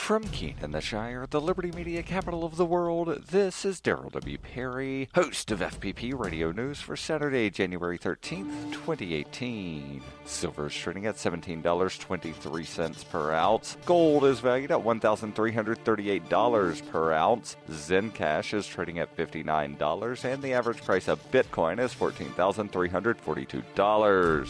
From Keene in the Shire, the Liberty Media capital of the world, this is Daryl W. Perry, host of FPP Radio News for Saturday, January 13th, 2018. Silver is trading at $17.23 per ounce. Gold is valued at $1,338 per ounce. Zencash is trading at $59, and the average price of Bitcoin is $14,342.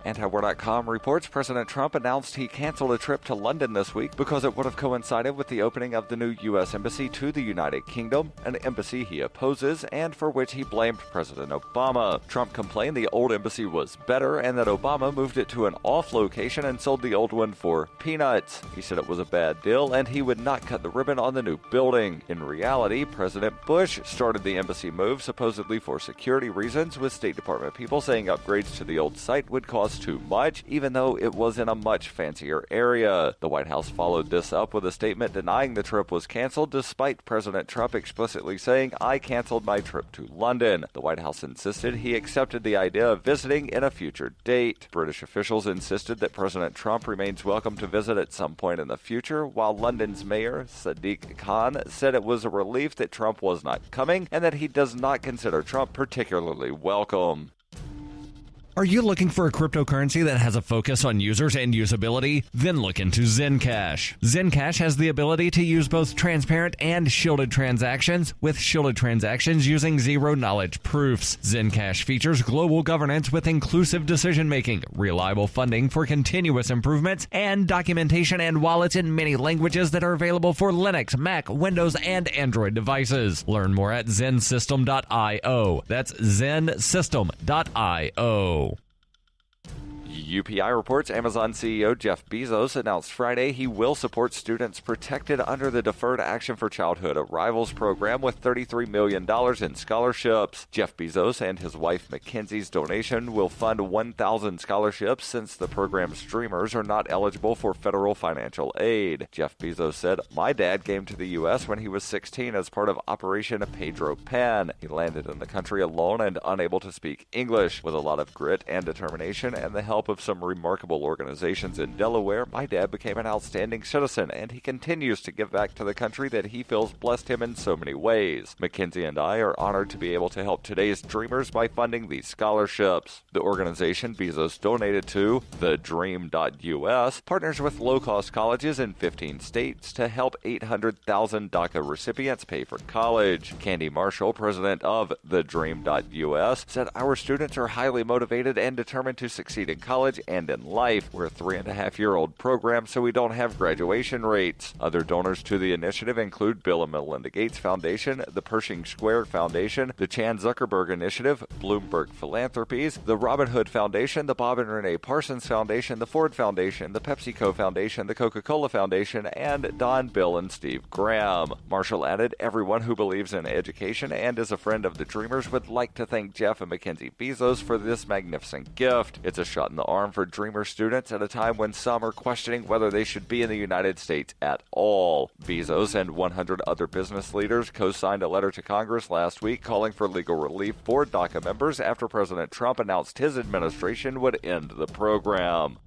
Antiwar.com reports President Trump announced he canceled a trip to London this week because it would have coincided with the opening of the new U.S. Embassy to the United Kingdom, an embassy he opposes and for which he blamed President Obama. Trump complained the old embassy was better and that Obama moved it to an off location and sold the old one for peanuts. He said it was a bad deal and he would not cut the ribbon on the new building. In reality, President Bush started the embassy move supposedly for security reasons, with State Department people saying upgrades to the old site would cost too much, even though it was in a much fancier area. The White House followed this up with a statement denying the trip was canceled, despite President Trump explicitly saying, "I canceled my trip to London." The White House insisted he accepted the idea of visiting in a future date. British officials insisted that President Trump remains welcome to visit at some point in the future, while London's mayor, Sadiq Khan, said it was a relief that Trump was not coming and that he does not consider Trump particularly welcome. Are you looking for a cryptocurrency that has a focus on users and usability? Then look into Zencash. Zencash has the ability to use both transparent and shielded transactions, with shielded transactions using zero-knowledge proofs. Zencash features global governance with inclusive decision-making, reliable funding for continuous improvements, and documentation and wallets in many languages that are available for Linux, Mac, Windows, and Android devices. Learn more at zensystem.io. That's zensystem.io. UPI reports Amazon CEO Jeff Bezos announced Friday he will support students protected under the Deferred Action for Childhood Arrivals program with $33 million in scholarships. Jeff Bezos and his wife Mackenzie's donation will fund 1,000 scholarships since the program's dreamers are not eligible for federal financial aid. Jeff Bezos said, "My dad came to the U.S. when he was 16 as part of Operation Pedro Pan. He landed in the country alone and unable to speak English. With a lot of grit and determination and the help of some remarkable organizations in Delaware, my dad became an outstanding citizen, and he continues to give back to the country that he feels blessed him in so many ways. Mackenzie and I are honored to be able to help today's dreamers by funding these scholarships." The organization Bezos donated to, the Dream.us, partners with low-cost colleges in 15 states to help 800,000 DACA recipients pay for college. Candy Marshall, president of the Dream.us, said, "Our students are highly motivated and determined to succeed in college and in life. We're a 3.5-year-old program, so we don't have graduation rates." Other donors to the initiative include Bill and Melinda Gates Foundation, the Pershing Square Foundation, the Chan Zuckerberg Initiative, Bloomberg Philanthropies, the Robin Hood Foundation, the Bob and Renee Parsons Foundation, the Ford Foundation, the PepsiCo Foundation, the Coca-Cola Foundation, and Don, Bill, and Steve Graham. Marshall added, "Everyone who believes in education and is a friend of the Dreamers would like to thank Jeff and Mackenzie Bezos for this magnificent gift. It's a shot in the arm for Dreamer students at a time when some are questioning whether they should be in the United States at all." Bezos and 100 other business leaders co-signed a letter to Congress last week calling for legal relief for DACA members after President Trump announced his administration would end the program.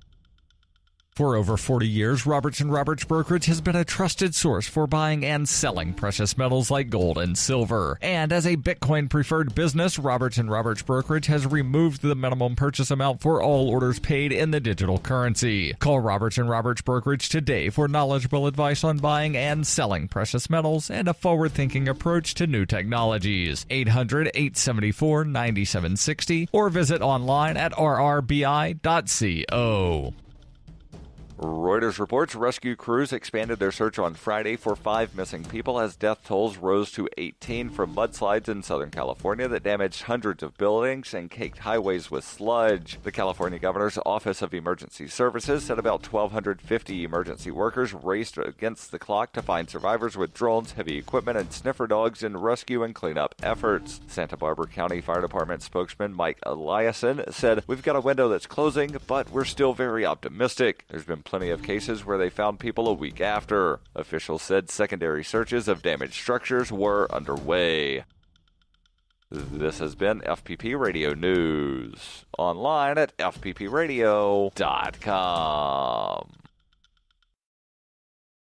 For over 40 years, Roberts & Roberts Brokerage has been a trusted source for buying and selling precious metals like gold and silver. And as a Bitcoin-preferred business, Roberts & Roberts Brokerage has removed the minimum purchase amount for all orders paid in the digital currency. Call Roberts & Roberts Brokerage today for knowledgeable advice on buying and selling precious metals and a forward-thinking approach to new technologies. 800-874-9760 or visit online at rrbi.co. Reuters reports rescue crews expanded their search on Friday for 5 missing people as death tolls rose to 18 from mudslides in Southern California that damaged hundreds of buildings and caked highways with sludge. The California Governor's Office of Emergency Services said about 1,250 emergency workers raced against the clock to find survivors with drones, heavy equipment, and sniffer dogs in rescue and cleanup efforts. Santa Barbara County Fire Department spokesman Mike Eliason said, "We've got a window that's closing, but we're still very optimistic. There's been plenty of cases where they found people a week after." Officials said secondary searches of damaged structures were underway. This has been FPP Radio News, online at fppradio.com.